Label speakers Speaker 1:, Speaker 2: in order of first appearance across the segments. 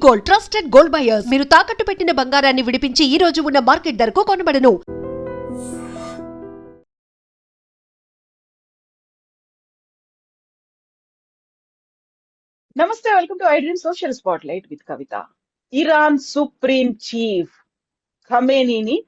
Speaker 1: Gold, trusted gold buyers. మీరు తాకట్టు పెట్టిన బంగారాన్ని విడిపించి ఈ రోజు ఉన్న మార్కెట్ ధరకు కొనబడను.
Speaker 2: నమస్తే, welcome to iDream social spotlight with Kavitha. Iran supreme chief ఖమేనీని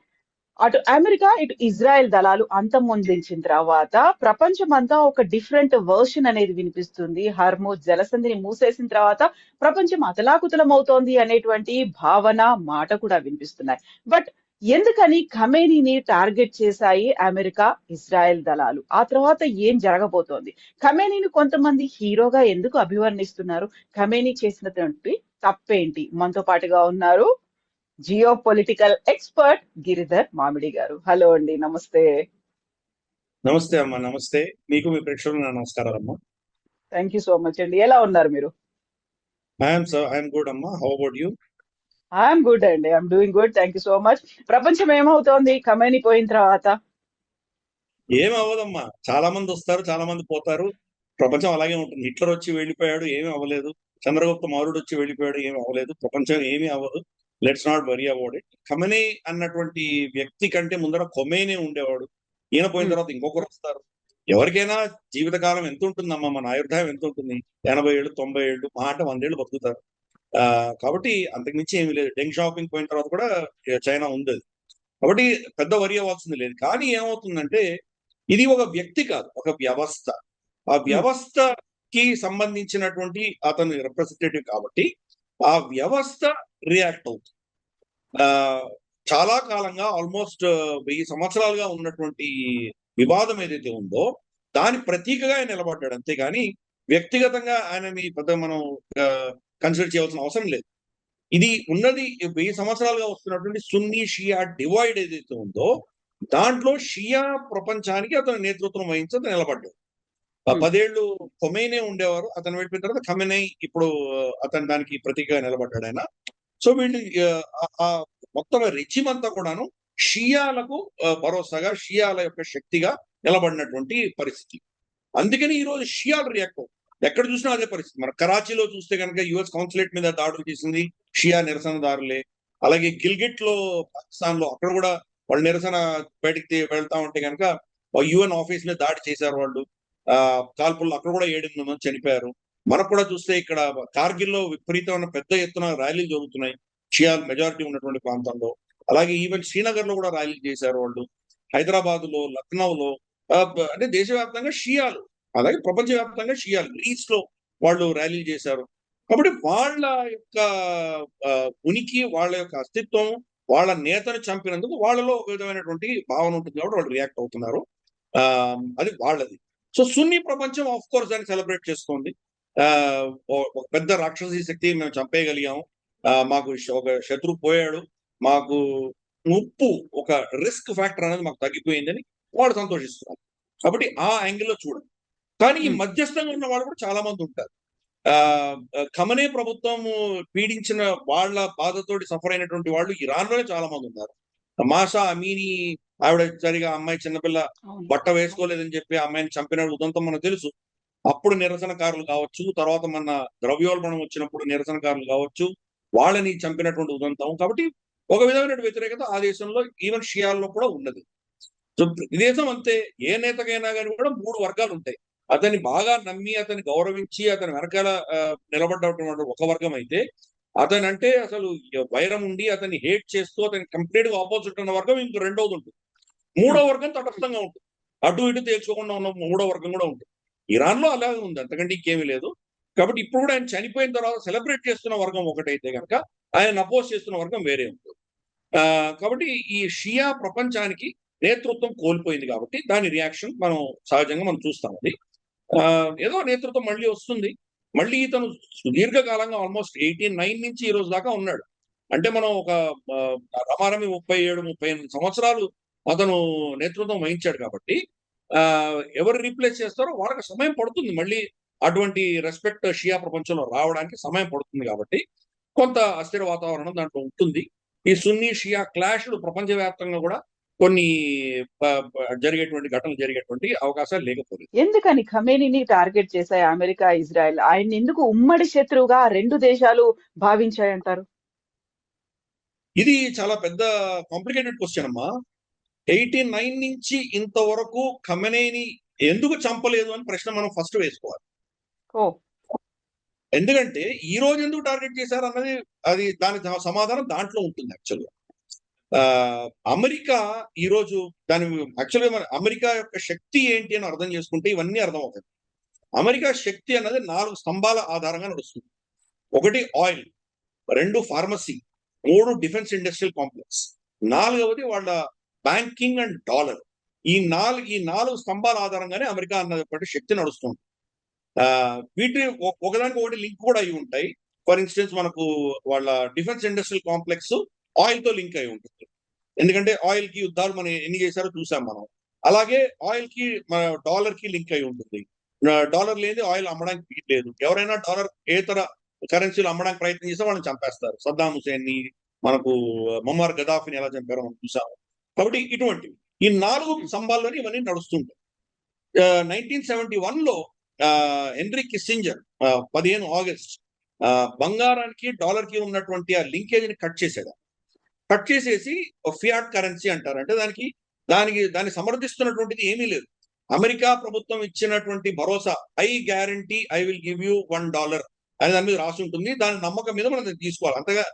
Speaker 2: అటు అమెరికా ఇటు ఇజ్రాయెల్ దళాలు అంతమొందించిన తర్వాత ప్రపంచమంతా ఒక డిఫరెంట్ వర్షన్ అనేది వినిపిస్తుంది. హర్మూజ్ జలసంధిని మూసేసిన తర్వాత ప్రపంచం అతలాకుతలం అవుతోంది అనేటువంటి భావన, మాట కూడా వినిపిస్తున్నాయి. బట్ ఎందుకని ఖమేనీని టార్గెట్ చేశాయి అమెరికా, ఇజ్రాయెల్ దళాలు? ఆ తర్వాత ఏం జరగబోతోంది? ఖమేనీని కొంతమంది హీరోగా ఎందుకు అభివర్ణిస్తున్నారు? ఖమేనీ చేసినటువంటి తప్పేంటి? మనతో పాటుగా ఉన్నారు జియో పొలిటికల్ ఎక్స్పర్ట్ గిరిధర్ మామిడి గారు. హలో అండి, నమస్తే.
Speaker 3: నమస్తే అమ్మా. నమస్తే మీకు, మీ ప్రేక్షకులకు నా నమస్కారాలు అమ్మా.
Speaker 2: థ్యాంక్ యూ సో మచ్ అండి. ఎలా ఉన్నారు మీరు?
Speaker 3: ఐఎమ్ గుడ్ అమ్మా. How about you?
Speaker 2: I'm good అండి, I'm doing good. Thank you so much. ప్రపంచం ఏమవుతోంది ఖమేనీ పోయిన తర్వాత?
Speaker 3: ఏమి అవ్వదమ్మా. చాలా మంది వస్తారు, చాలా మంది పోతారు. ప్రపంచం అలాగే ఉంటుంది. హిట్లర్ వచ్చి వెళ్ళిపోయాడు, ఏమీ అవ్వలేదు. చంద్రగుప్త మౌర్యుడు వచ్చి వెళ్ళిపోయాడు, ఏమీ అవ్వలేదు. ప్రపంచం ఏమీ అవ్వదు. Let's not worry about it. Khamenei అన్నటువంటి వ్యక్తి కంటే ముందర ఖొమైనీ ఉండేవాడు. ఈయన పోయిన తర్వాత ఇంకొకరు వస్తారు. ఎవరికైనా జీవితకాలం ఎంత ఉంటుందమ్మా? మన ఆయుర్దాయం ఎంత ఉంటుంది? 80 ఏళ్ళు, 90 ఏళ్ళు, మా అంటే 100 ఏళ్ళు బతుకుతారు. కాబట్టి అంతకుమించి ఏమీ లేదు. డెంగ్ షాపింగ్ పోయిన తర్వాత కూడా చైనా ఉంది అది. కాబట్టి పెద్ద వరి అవ్వాల్సింది లేదు. కానీ ఏమవుతుందంటే ఇది ఒక వ్యక్తి కాదు, ఒక వ్యవస్థ. ఆ వ్యవస్థకి సంబంధించినటువంటి అతను రిప్రజెంటేటివ్ కాబట్టి ఆ వ్యవస్థ రియాక్ట్ అవుతుంది. ఆ చాలా కాలంగా ఆల్మోస్ట్ 1000 సంవత్సరాలుగా ఉన్నటువంటి వివాదం ఏదైతే ఉందో దాని ప్రతీకగా ఆయన నిలబడ్డాడు. అంతేగాని వ్యక్తిగతంగా ఆయనని పెద్ద మనం కన్సిడర్ చేయాల్సిన అవసరం లేదు. ఇది ఉన్నది 1000 సంవత్సరాలుగా వస్తున్నటువంటి సున్నీ షియా డివైడ్ ఏదైతే ఉందో దాంట్లో షియా ప్రపంచానికి అతను నేతృత్వం వహించి అతను నిలబడ్డాడు. 10 ఏళ్ళు ఖొమైనీ ఉండేవారు, అతను వెళ్ళిపోయిన తర్వాత ఖమేనీ ఇప్పుడు అతను దానికి ప్రతీకగా నిలబడ్డాడు ఆయన. సో వీళ్ళు మొత్తం రెజిమ్ అంతా కూడాను షియాలకు భరోసాగా, షియాల యొక్క శక్తిగా నిలబడినటువంటి పరిస్థితి. అందుకని ఈ రోజు షియాలు రియాక్ట్ అవుతుంది. ఎక్కడ చూసినా అదే పరిస్థితి. మన కరాచీలో చూస్తే కనుక యుఎస్ కాన్సులేట్ మీద దాడులు చేసింది షియా నిరసనదారులే. అలాగే గిల్గిట్ లో పాకిస్తాన్ లో అక్కడ కూడా వాళ్ళు నిరసన బయటికి వెళ్తా ఉంటే కనుక యుఎన్ ఆఫీస్ మీద దాడి చేశారు వాళ్ళు. కాల్పుల్లో అక్కడ కూడా 7 మంది చనిపోయారు. మనకు కూడా చూస్తే ఇక్కడ కార్గిల్లో విపరీతమైన పెద్ద ఎత్తున ర్యాలీలు జరుగుతున్నాయి షియాల్ మెజారిటీ ఉన్నటువంటి ప్రాంతంలో. అలాగే ఈవెన్ శ్రీనగర్ లో కూడా ర్యాలీలు చేశారు వాళ్ళు. హైదరాబాద్ లో, లక్నోలో, అంటే దేశవ్యాప్తంగా షియాలు, అలాగే ప్రపంచవ్యాప్తంగా షియాలు. గ్రీస్ లో వాళ్ళు ర్యాలీలు చేశారు. కాబట్టి వాళ్ళ యొక్క ఉనికి, వాళ్ళ యొక్క అస్తిత్వం, వాళ్ళ నేతను చంపినందుకు వాళ్ళలో ఒక విధమైనటువంటి భావన ఉంటుంది కాబట్టి వాళ్ళు రియాక్ట్ అవుతున్నారు. అది వాళ్ళది. సో సున్నీ ప్రపంచం ఆఫ్ కోర్స్ దాన్ని సెలబ్రేట్ చేస్తోంది. ఒక పెద్ద రాక్షసీ శక్తి మేము చంపేయగలిగాము, మాకు ఒక శత్రువు పోయాడు, మాకు ముప్పు, ఒక రిస్క్ ఫ్యాక్టర్ అనేది మాకు తగ్గిపోయిందని వాళ్ళు సంతోషిస్తున్నారు. కాబట్టి ఆ యాంగిల్లో చూడండి. కానీ ఈ మధ్యస్థంగా ఉన్న వాళ్ళు కూడా చాలా మంది ఉంటారు. ఖమేనీ ప్రభుత్వం పీడించిన వాళ్ళ బాధతోటి సఫర్ అయినటువంటి వాళ్ళు ఇరాన్ లోనే చాలా మంది ఉన్నారు. మాషా అమీని ఆవిడ సరిగా అమ్మాయి చిన్నపిల్ల బట్ట వేసుకోలేదని చెప్పి అమ్మాయిని చంపిన ఉదంతం మనకు తెలుసు. అప్పుడు నిరసనకారులు కావచ్చు, తర్వాత మన ద్రవ్యోల్బణం వచ్చినప్పుడు నిరసనకారులు కావచ్చు, వాళ్ళని చంపినటువంటి ఉదంతం. కాబట్టి ఒక విధమైన వ్యతిరేకత ఆ దేశంలో ఈవెన్ షియాల్లో కూడా ఉన్నది. సో ఈ దేశం అంతే. ఏ నేతకైనా కానీ కూడా 3 వర్గాలు ఉంటాయి. అతన్ని బాగా నమ్మి, అతన్ని గౌరవించి, అతని వెనకాల నిలబడ్డటువంటి ఒక వర్గం అయితే, అతని అంటే అసలు వైరం ఉండి అతన్ని హేట్ చేస్తూ అతని కంప్లీట్ గా ఆపోజిట్ ఉన్న వర్గం ఇంకో రెండోది ఉంటుంది. 3వ వర్గం తటస్థంగా ఉంటుంది. అటు ఇటు తేల్చుకోకుండా ఉన్న 3వ వర్గం కూడా ఉంటుంది. ఇరాన్ లో అలాగే ఉంది, అంతకంటే ఇంకేమీ లేదు. కాబట్టి ఇప్పుడు కూడా ఆయన చనిపోయిన తర్వాత సెలబ్రేట్ చేస్తున్న వర్గం ఒకటైతే కనుక ఆయన అపోజ్ చేస్తున్న వర్గం వేరే ఉంటుంది. కాబట్టి ఈ షియా ప్రపంచానికి నేతృత్వం కోల్పోయింది కాబట్టి దాని రియాక్షన్ మనం సహజంగా మనం చూస్తాం. అది ఏదో నేతృత్వం మళ్ళీ వస్తుంది. మళ్ళీ ఇతను సుదీర్ఘకాలంగా ఆల్మోస్ట్ 89 నుంచి ఈ రోజు దాకా ఉన్నాడు. అంటే మనం ఒక రమారమి 37-38 సంవత్సరాలు అతను నేతృత్వం వహించాడు కాబట్టి ఎవరు రీప్లేస్ చేస్తారో వాళ్ళకి సమయం పడుతుంది మళ్ళీ అటువంటి రెస్పెక్ట్ షియా ప్రపంచంలో రావడానికి సమయం పడుతుంది. కాబట్టి కొంత అస్థిర వాతావరణం దాంట్లో ఉంటుంది. ఈ సున్నీ షియా క్లాష్లు ప్రపంచవ్యాప్తంగా కూడా కొన్ని జరిగేటువంటి ఘటనలు జరిగేటువంటి అవకాశాలు లేకపోలేదు.
Speaker 2: ఎందుకని ఖమేనీని టార్గెట్ చేశాయి అమెరికా, ఇజ్రాయెల్? ఆయన ఎందుకు ఉమ్మడి శత్రువుగా ఆ రెండు దేశాలు భావించాయంటారు?
Speaker 3: ఇది చాలా పెద్ద కాంప్లికేటెడ్ క్వశ్చన్ అమ్మా. 89 నుంచి ఇంతవరకు ఖమెనీని ఎందుకు చంపలేదు అని ప్రశ్న మనం ఫస్ట్ వేసుకోవాలి.
Speaker 2: ఓ
Speaker 3: ఎందుకంటే ఈ రోజు ఎందుకు టార్గెట్ చేశారు అన్నది అది దాని సమాధానం దాంట్లో ఉంటుంది యాక్చువల్గా. అమెరికా ఈ రోజు దాని యాక్చువల్గా మన అమెరికా యొక్క శక్తి ఏంటి అని అర్థం చేసుకుంటే ఇవన్నీ అర్థం అవుతాయి. అమెరికా శక్తి అన్నది 4 స్తంభాల ఆధారంగా నడుస్తుంది. 1 oil, 2 pharmacy, 3 defence industrial complex, 4వది వాళ్ళ బ్యాంకింగ్ అండ్ డాలర్. ఈ 4 స్తంభాల ఆధారంగానే అమెరికా అన్నటువంటి శక్తి నడుస్తుంది. వీటి ఒకదానికి ఒకటి లింక్ కూడా అయి ఉంటాయి. ఫర్ ఇన్స్టెన్స్ మనకు వాళ్ళ డిఫెన్స్ ఇండస్ట్రియల్ కాంప్లెక్స్ ఆయిల్ తో లింక్ అయి ఉంటుంది. ఎందుకంటే ఆయిల్ కి యుద్ధాలు మనం ఎన్ని చేశారో చూసాం మనం. అలాగే ఆయిల్ కి మన డాలర్ కి లింక్ అయి ఉంటుంది. డాలర్ లేని ఆయిల్ అమ్మడానికి లేదు. ఎవరైనా డాలర్ ఏతర కరెన్సీలు అమ్మడానికి ప్రయత్నం చేస్తే వాళ్ళని చంపేస్తారు. సద్దాం హుసేన్ ని, మనకు ముమ్మర్ గదాఫిని ఎలా చంపారో మనం చూసాము. కాబట్టి ఇటువంటివి ఈ 4 స్తంభాల్లోనే ఇవన్నీ నడుస్తుంటాయి. 1971 లో హెన్రీ కిస్సింజర్ 15 ఆగస్ట్ బంగారానికి డాలర్ కి ఉన్నటువంటి ఆ లింకేజ్ ని కట్ చేశాడు. కట్ చేసేసి ఫియాట్ కరెన్సీ అంటారు. అంటే దాన్ని సమర్థిస్తున్నటువంటిది ఏమీ లేదు. అమెరికా ప్రభుత్వం ఇచ్చినటువంటి భరోసా, I guarantee I will give you $1 అని దాని మీద రాసి ఉంటుంది. దాని నమ్మకం మీద మనం తీసుకోవాలి. అంతగా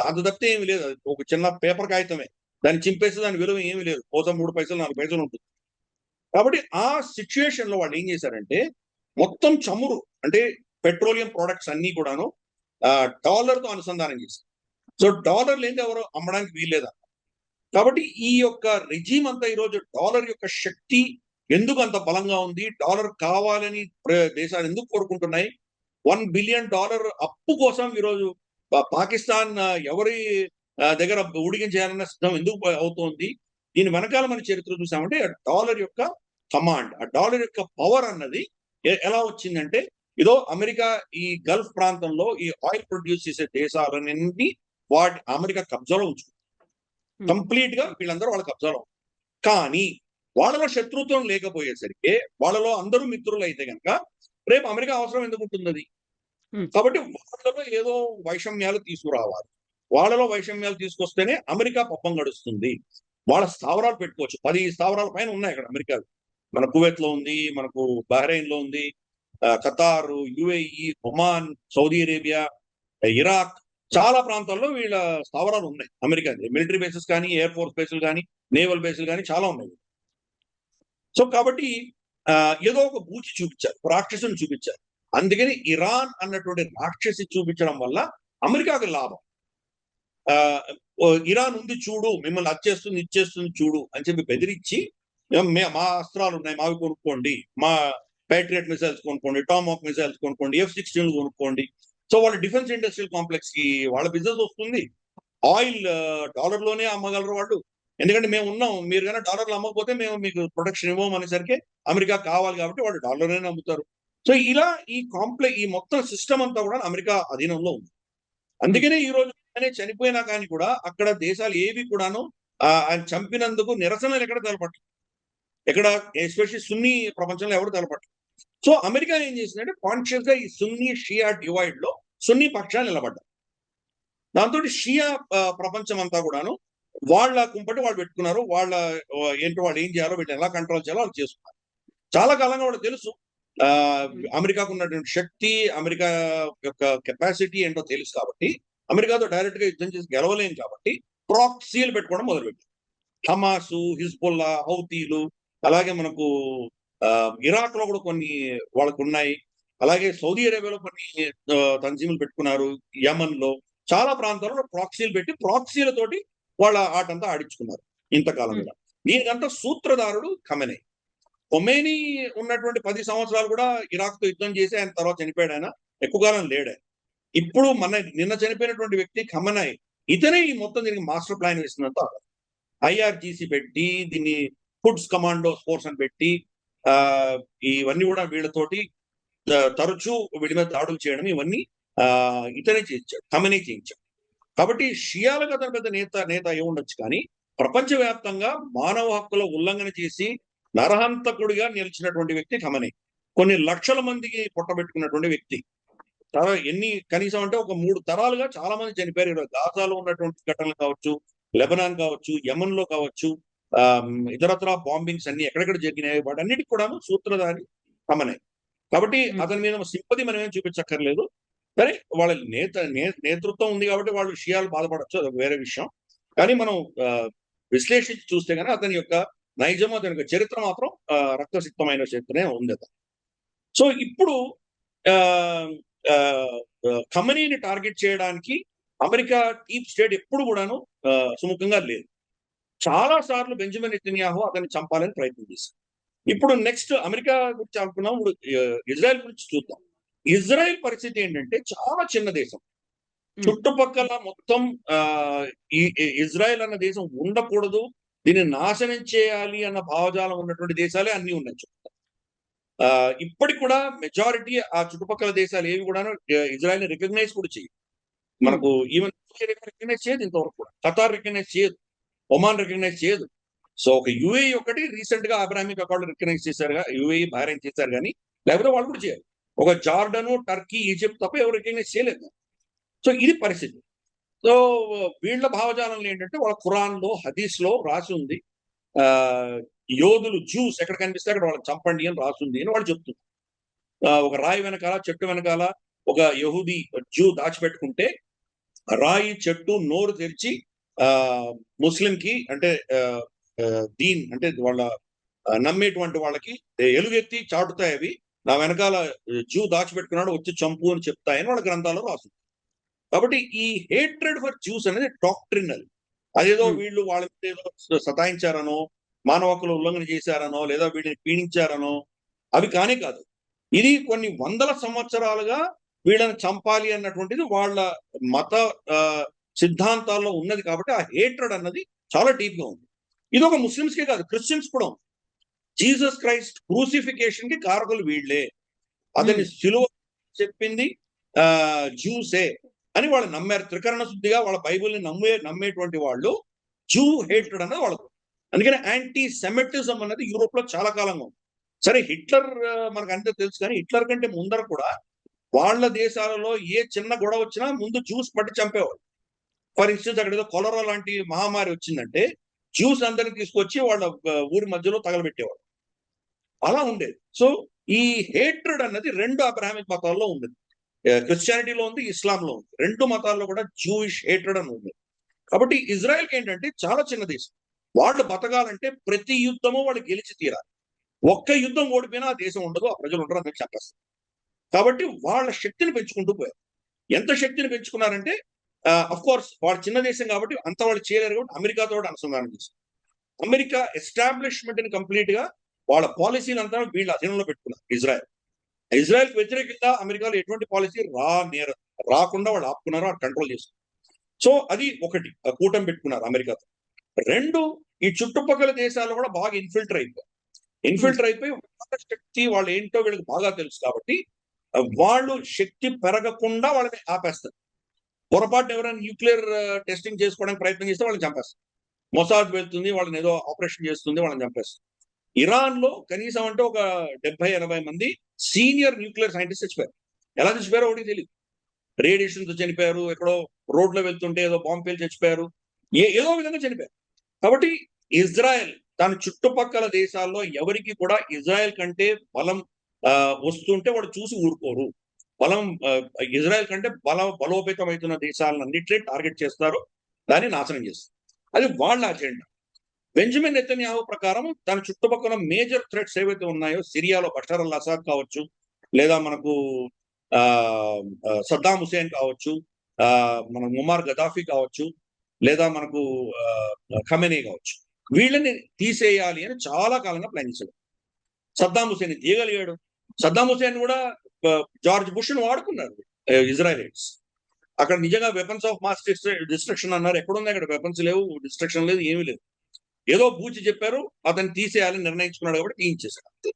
Speaker 3: అంత తప్పితే ఏమీ లేదు. అది ఒక చిన్న పేపర్ కాగితమే. దాన్ని చింపేస్తే దాని విలువ ఏమీ లేదు. కోసం 3 పైసలు 4 పైసలు ఉంటుంది. కాబట్టి ఆ సిచ్యుయేషన్ లో వాళ్ళు ఏం చేశారంటే మొత్తం చమురు అంటే పెట్రోలియం ప్రొడక్ట్స్ అన్ని కూడాను డాలర్ తో అనుసంధానం చేశారు. సో డాలర్ లేని ఎవరు అమ్మడానికి వీల్లేదా. కాబట్టి ఈ యొక్క రెజీమ్ అంతా ఈరోజు డాలర్ యొక్క శక్తి ఎందుకు అంత బలంగా ఉంది, డాలర్ కావాలని దేశాలు ఎందుకు కోరుకుంటున్నాయి, $1 బిలియన్ అప్పు కోసం ఈరోజు పాకిస్తాన్ ఎవరి దగ్గర ఉడికించాలన్న సిద్ధం ఎందుకు అవుతోంది. దీని వెనకాల మన చరిత్ర చూసామంటే డాలర్ యొక్క కమాండ్, ఆ డాలర్ యొక్క పవర్ అన్నది ఎలా వచ్చిందంటే ఇదో అమెరికా ఈ గల్ఫ్ ప్రాంతంలో ఈ ఆయిల్ ప్రొడ్యూస్ చేసే దేశాలన్నీ అమెరికా కబ్జాలో ఉంచుకుంది. కంప్లీట్ గా వీళ్ళందరూ వాళ్ళ కబ్జాలో. కానీ వాళ్ళలో శత్రుత్వం లేకపోయేసరికి వాళ్ళలో అందరూ మిత్రులు అయితే కనుక రేపు అమెరికా అవసరం ఎందుకు ఉంటుంది. కాబట్టి వాళ్ళలో ఏదో వైషమ్యాలు తీసుకురావాలి. వాళ్ళలో వైషమ్యాలు తీసుకొస్తేనే అమెరికా పప్పం గడుస్తుంది. వాళ్ళ స్థావరాలు పెట్టుకోవచ్చు. 10 స్థావరాల పైన ఉన్నాయి అక్కడ అమెరికా. మన కువైత్ లో ఉంది, మనకు బహ్రెయిన్ లో ఉంది, Qatar, UAE, Oman, Saudi Arabia, Iraq, చాలా ప్రాంతాల్లో వీళ్ళ స్థావరాలు ఉన్నాయి అమెరికా. మిలిటరీ బేసెస్ కానీ, ఎయిర్ ఫోర్స్ బేసులు కానీ, నేవల్ బేసులు కానీ చాలా ఉన్నాయి. సో కాబట్టి ఏదో ఒక బూచి చూపించారు, రాక్షసుని చూపించారు. అందుకని ఇరాన్ అన్నటువంటి రాక్షసి చూపించడం వల్ల అమెరికాకు లాభం. ఇరాన్ ఉంది చూడు, మిమ్మల్ని అచ్చేస్తుంది ఇచ్చేస్తుంది చూడు అని చెప్పి బెదిరించి మా అస్త్రాలు ఉన్నాయి మావి కొనుక్కోండి, మా ప్యాట్రియట్ మిసైల్స్ కొనుక్కోండి, టామాక్ మిసైల్స్ కొనుక్కోండి, F-16 కొనుక్కోండి. సో వాళ్ళ డిఫెన్స్ ఇండస్ట్రియల్ కాంప్లెక్స్ కి వాళ్ళ బిజినెస్ వస్తుంది. ఆయిల్ డాలర్ లోనే అమ్మగలరు వాళ్ళు. ఎందుకంటే మేము ఉన్నాం, మీరు కన్నా డాలర్లు అమ్మకపోతే మేము మీకు ప్రొటెక్షన్ ఇవ్వం అనేసరికి అమెరికా కావాలి కాబట్టి వాళ్ళు డాలర్లోనే అమ్ముతారు. సో ఇలా ఈ మొత్తం సిస్టమ్ అంతా కూడా అమెరికా అధీనంలో ఉంది. అందుకనే ఈ రోజు చనిపోయినా కానీ కూడా అక్కడ దేశాలు ఏవి కూడాను ఆయన చంపినందుకు నిరసనలు ఎక్కడ తెలపట్లేదు. ఎక్కడ ఎస్పెషల్లీ సున్నీ ప్రపంచంలో ఎవరు తెలపట్లేదు. సో అమెరికా ఏం చేసిందంటే కాన్షియస్ గా ఈ సున్నీ షియా డివైడ్ లో సున్నీ పక్షాన్ని నిలబడ్డారు. దాంతో షియా ప్రపంచం అంతా కూడాను వాళ్ళ కుంపటి వాళ్ళు పెట్టుకున్నారు. ఏంటో వాళ్ళు ఏం చేయాలో వీటిని ఎలా కంట్రోల్ చేయాలో వాళ్ళు చేసుకున్నారు. చాలా కాలంగా వాళ్ళకి తెలుసు అమెరికాకు ఉన్నటువంటి శక్తి, అమెరికా యొక్క కెపాసిటీ ఏంటో తెలుసు. కాబట్టి అమెరికాతో డైరెక్ట్ గా యుద్ధం చేసి గెలవలేం కాబట్టి ప్రాక్సీలు పెట్టుకోవడం మొదలుపెట్టారు. హమాసు, హిజ్బుల్లా, హౌతీలు, అలాగే మనకు ఇరాక్ లో కూడా కొన్ని వాళ్ళకు ఉన్నాయి. అలాగే సౌదీ అరేబియాలో కొన్ని తంజీములు పెట్టుకున్నారు. యమన్ లో చాలా ప్రాంతాల్లో ప్రాక్సీలు పెట్టి ప్రాక్సీలతోటి వాళ్ళ ఆటంతా ఆడించుకున్నారు ఇంతకాలంగా. దీనికంతా సూత్రధారుడు ఖమెనీ. ఖొమేనీ ఉన్నటువంటి 10 సంవత్సరాలు కూడా ఇరాక్ తో యుద్ధం చేసి ఆయన తర్వాత చనిపోయాడు. ఆయన ఎక్కువ కాలం లేడు. ఇప్పుడు నిన్న చనిపోయినటువంటి వ్యక్తి ఖమెనీ, ఇతనే ఈ మొత్తం దీనికి మాస్టర్ ప్లాన్ వేసినంత IRGC పెట్టి దీన్ని ఫుడ్స్ కమాండో ఫోర్స్ అని పెట్టి ఇవన్నీ కూడా వీళ్ళతోటి తరచూ వీడి మీద దాడులు చేయడం ఇవన్నీ ఇతనే చేయించాడు, ఖమెనీ చేయించాడు. కాబట్టి షియాలకు అతను పెద్ద నేత అయి ఉండొచ్చు కానీ ప్రపంచవ్యాప్తంగా మానవ హక్కుల ఉల్లంఘన చేసి నరహంతకుడిగా నిలిచినటువంటి వ్యక్తి ఖమేనీ. కొన్ని లక్షల మందికి పొట్టబెట్టుకున్నటువంటి వ్యక్తి. కనీసం అంటే ఒక 3 తరాలుగా చాలా మంది చనిపోయారు. ఈరోజు గాజాలో ఉన్నటువంటి ఘటనలు కావచ్చు, లెబనాన్ కావచ్చు, యెమెన్ లో కావచ్చు, ఇతరత్రా బాంబింగ్స్ అన్ని ఎక్కడెక్కడ జరిగినాయి వాటన్నిటికి కూడాను సూత్రధారి ఖమేనీ. కాబట్టి అతని మీద సింపతి మనం ఏం చూపించక్కర్లేదు. సరే, వాళ్ళ నేతృత్వం ఉంది కాబట్టి వాళ్ళు షియాలు బాధపడచ్చు, అది వేరే విషయం. కానీ మనం విశ్లేషించి చూస్తే కనుక అతని యొక్క నైజం, అతని యొక్క చరిత్ర మాత్రం రక్తసిక్తమైన చరిత్రనే ఉంది అతను. సో ఇప్పుడు ఖమేనీని టార్గెట్ చేయడానికి అమెరికా డీప్ స్టేట్ ఎప్పుడు కూడాను సుముఖంగా లేదు. చాలా సార్లు బెంజమిన్ నెతన్యాహు అతన్ని చంపాలని ప్రయత్నం చేశారు. ఇప్పుడు నెక్స్ట్ అమెరికా గురించి అనుకున్నాం, ఇప్పుడు ఇజ్రాయెల్ గురించి చూద్దాం. ఇజ్రాయెల్ పరిస్థితి ఏంటంటే చాలా చిన్న దేశం. చుట్టుపక్కల మొత్తం ఈ ఇజ్రాయెల్ అన్న దేశం ఉండకూడదు, దీన్ని నాశనం చేయాలి అన్న భావజాలం ఉన్నటువంటి దేశాలే అన్ని ఉన్నాయి చుట్టూ. ఇప్పటికి కూడా మెజారిటీ ఆ చుట్టుపక్కల దేశాలు ఏవి కూడా ఇజ్రాయెల్ ని రికగ్నైజ్ కూడా చేయదు. మనకు ఈవెన్ రికగ్నైజ్ చేయదు, ఇంతవరకు కూడా ఖతార్ రికగ్నైజ్ చేయదు, ఒమాన్ రికగ్నైజ్ చేయదు. సో ఒక యుఏఈ ఒకటి రీసెంట్ గా అబ్రాహమిక్ అకౌంట్ రికగ్నైజ్ చేశారు, యుఏఈ బహ్రెయిన్ చేశారు, కానీ లేకపోతే వాళ్ళు కూడా చేయాలి. ఒక జార్డన్, టర్కీ, ఈజిప్ట్ తప్ప ఎవరు రికగ్నైజ్ చేయలేదు. సో ఇది పరిస్థితి. సో వీళ్ళ భావజాలంలో ఏంటంటే వాళ్ళ ఖురాన్ లో, హదీస్ లో రాసి ఉంది, యోధులు జ్యూస్ ఎక్కడ కనిపిస్తే అక్కడ వాళ్ళని చంపండి అని రాసింది అని వాళ్ళు చెప్తున్నారు. ఒక రాయి వెనకాల, చెట్టు వెనకాల ఒక యహూది జ్యూ దాచిపెట్టుకుంటే రాయి, చెట్టు నోరు తెరిచి ముస్లింకి అంటే దీన్ అంటే వాళ్ళ నమ్మేటువంటి వాళ్ళకి ఎలుగెత్తి చాటుతాయి, అవి నా వెనకాల జ్యూ దాచిపెట్టుకున్నాడు వచ్చి చంపు అని చెప్తాయని వాళ్ళ గ్రంథాల్లో రాసింది. కాబట్టి ఈ హేట్రెడ్ ఫర్ జ్యూస్ అనేది డాక్ట్రినల్. అదేదో వీళ్ళు వాళ్ళ ఏదో సతాయించారనో, మానవ హక్కుల ఉల్లంఘన చేశారనో, లేదా వీళ్ళని పీడించారనో అవి కానే కాదు. ఇది కొన్ని వందల సంవత్సరాలుగా వీళ్ళని చంపాలి అన్నటువంటిది వాళ్ళ మత సిద్ధాంతాల్లో ఉన్నది. కాబట్టి ఆ హేట్రెడ్ అన్నది చాలా డీప్ గా ఉంది. ఇది ఒక ముస్లిమ్స్కే కాదు, క్రిస్టియన్స్ కూడా ఉంది. జీసస్ క్రైస్ట్ క్రూసిఫికేషన్ కి కారకులు వీళ్లే, అతని సిలువ చెప్పింది జ్యూసే అని వాళ్ళు నమ్మారు. త్రికరణ శుద్ధిగా వాళ్ళ బైబిల్ని నమ్మేటువంటి వాళ్ళు జూ హేట్రెడ్ అన్నది వాళ్ళకు. అందుకని యాంటీ సెమెటిజం అన్నది యూరోప్ లో చాలా కాలంగా ఉంది. సరే, హిట్లర్ మనకు అంతే తెలుసు, కానీ హిట్లర్ కంటే ముందర కూడా వాళ్ళ దేశాలలో ఏ చిన్న గొడవ వచ్చినా ముందు జ్యూస్ పట్టి చంపేవాళ్ళు. ఫర్ ఇన్స్టెన్స్ అక్కడ ఏదో కొలరా లాంటి మహమ్మారి వచ్చిందంటే జ్యూస్ అందరిని తీసుకొచ్చి వాళ్ళ ఊరి మధ్యలో తగలబెట్టేవాళ్ళు. అలా ఉండేది. సో ఈ హేట్రెడ్ అన్నది రెండు అబ్రాహమిక్ మతాల్లో ఉంది, క్రిస్టియానిటీలో ఉంది, ఇస్లాంలో ఉంది. రెండు మతాల్లో కూడా జూయిష్ హేట్రెడ్ అని ఉంది. కాబట్టి ఇజ్రాయెల్కి ఏంటంటే చాలా చిన్న దేశం, వాళ్ళు బతకాలంటే ప్రతి యుద్ధము వాళ్ళు గెలిచి తీరాలి. ఒక్క యుద్ధం ఓడిపోయినా ఆ దేశం ఉండదు, ఆ ప్రజలు ఉండరు అని చెప్పేస్తారు. కాబట్టి వాళ్ళ శక్తిని పెంచుకుంటూ పోయారు. ఎంత శక్తిని పెంచుకున్నారంటే అఫ్ కోర్స్ వాళ్ళు చిన్న దేశం కాబట్టి అంత వాళ్ళు చేయలేరు, కాబట్టి అమెరికాతో అనుసంధానం చేశారు. అమెరికా ఎస్టాబ్లిష్మెంట్ ని కంప్లీట్ గా వాళ్ళ పాలసీని అంతా వీళ్ళ అధీనంలో పెట్టుకున్నారు. ఇజ్రాయెల్ వ్యతిరేకంగా అమెరికాలో ఎటువంటి పాలసీ రాకుండా వాళ్ళు ఆపుకున్నారు, కంట్రోల్ చేసుకున్నారు. సో అది ఒకటి, కూటమి పెట్టుకున్నారు అమెరికాతో. రెండు, ఈ చుట్టుపక్కల దేశాల్లో కూడా బాగా ఇన్ఫిల్టర్ అయిపోయి వాళ్ళ శక్తి వాళ్ళు ఏంటో వీళ్ళకి బాగా తెలుసు. కాబట్టి వాళ్ళు శక్తి పెరగకుండా వాళ్ళని ఆపేస్తారు. పొరపాటు ఎవరైనా న్యూక్లియర్ టెస్టింగ్ చేసుకోవడానికి ప్రయత్నం చేస్తే వాళ్ళని చంపేస్తారు. మొసాద్ వెళ్తుంది, వాళ్ళని ఏదో ఆపరేషన్ చేస్తుంది, వాళ్ళని చంపేస్తారు. ఇరాన్ లో కనీసం అంటే ఒక 70-80 మంది సీనియర్ న్యూక్లియర్ సైంటిస్ట్ చచ్చిపోయారు. ఎలా చచ్చిపోయారో ఒకటి తెలియదు. రేడియేషన్ తో చనిపోయారు, ఎక్కడో రోడ్లో వెళ్తుంటే ఏదో బాంబు పేలి చచ్చిపోయారు, ఏదో విధంగా చనిపోయారు. కాబట్టి ఇజ్రాయెల్ దాని చుట్టుపక్కల దేశాల్లో ఎవరికి కూడా ఇజ్రాయెల్ కంటే బలం వస్తుంటే వాడు చూసి ఊరుకోరు. ఇజ్రాయెల్ కంటే బలోపేతమవుతున్న దేశాలన్నింటినీ టార్గెట్ చేస్తారు, దాన్ని నాశనం చేస్తారు. అది వాళ్ళ అజెండా. బెంజమిన్ నెతన్యాహు ప్రకారం దాని చుట్టుపక్కల మేజర్ థ్రెట్స్ ఏవైతే ఉన్నాయో, సిరియాలో బషర్ అల్ అసాద్ కావచ్చు, లేదా మనకు సద్దాం హుసేన్ కావచ్చు, మన ముమార్ గదాఫీ కావచ్చు, లేదా మనకు ఖమేనీ కావచ్చు, వీళ్ళని తీసేయాలి అని చాలా కాలంగా ప్లాన్ చేశాడు. సద్దాం హుసేన్ తీయగలిగాడు. సద్దాం హుసేన్ కూడా జార్జ్ బుష్ ను వాడుకున్నారు ఇజ్రాయెలైట్స్. అక్కడ నిజంగా వెపన్స్ ఆఫ్ మాస్ డిస్ట్రక్షన్ అన్నారు, ఎక్కడున్నాయి అక్కడ వెపన్స్ లేవు, డిస్ట్రక్షన్ లేదు, ఏమీ లేదు. ఏదో బూచి చెప్పారు, అతన్ని తీసేయాలని నిర్ణయించుకున్నాడు కాబట్టి తీయించేశాడు.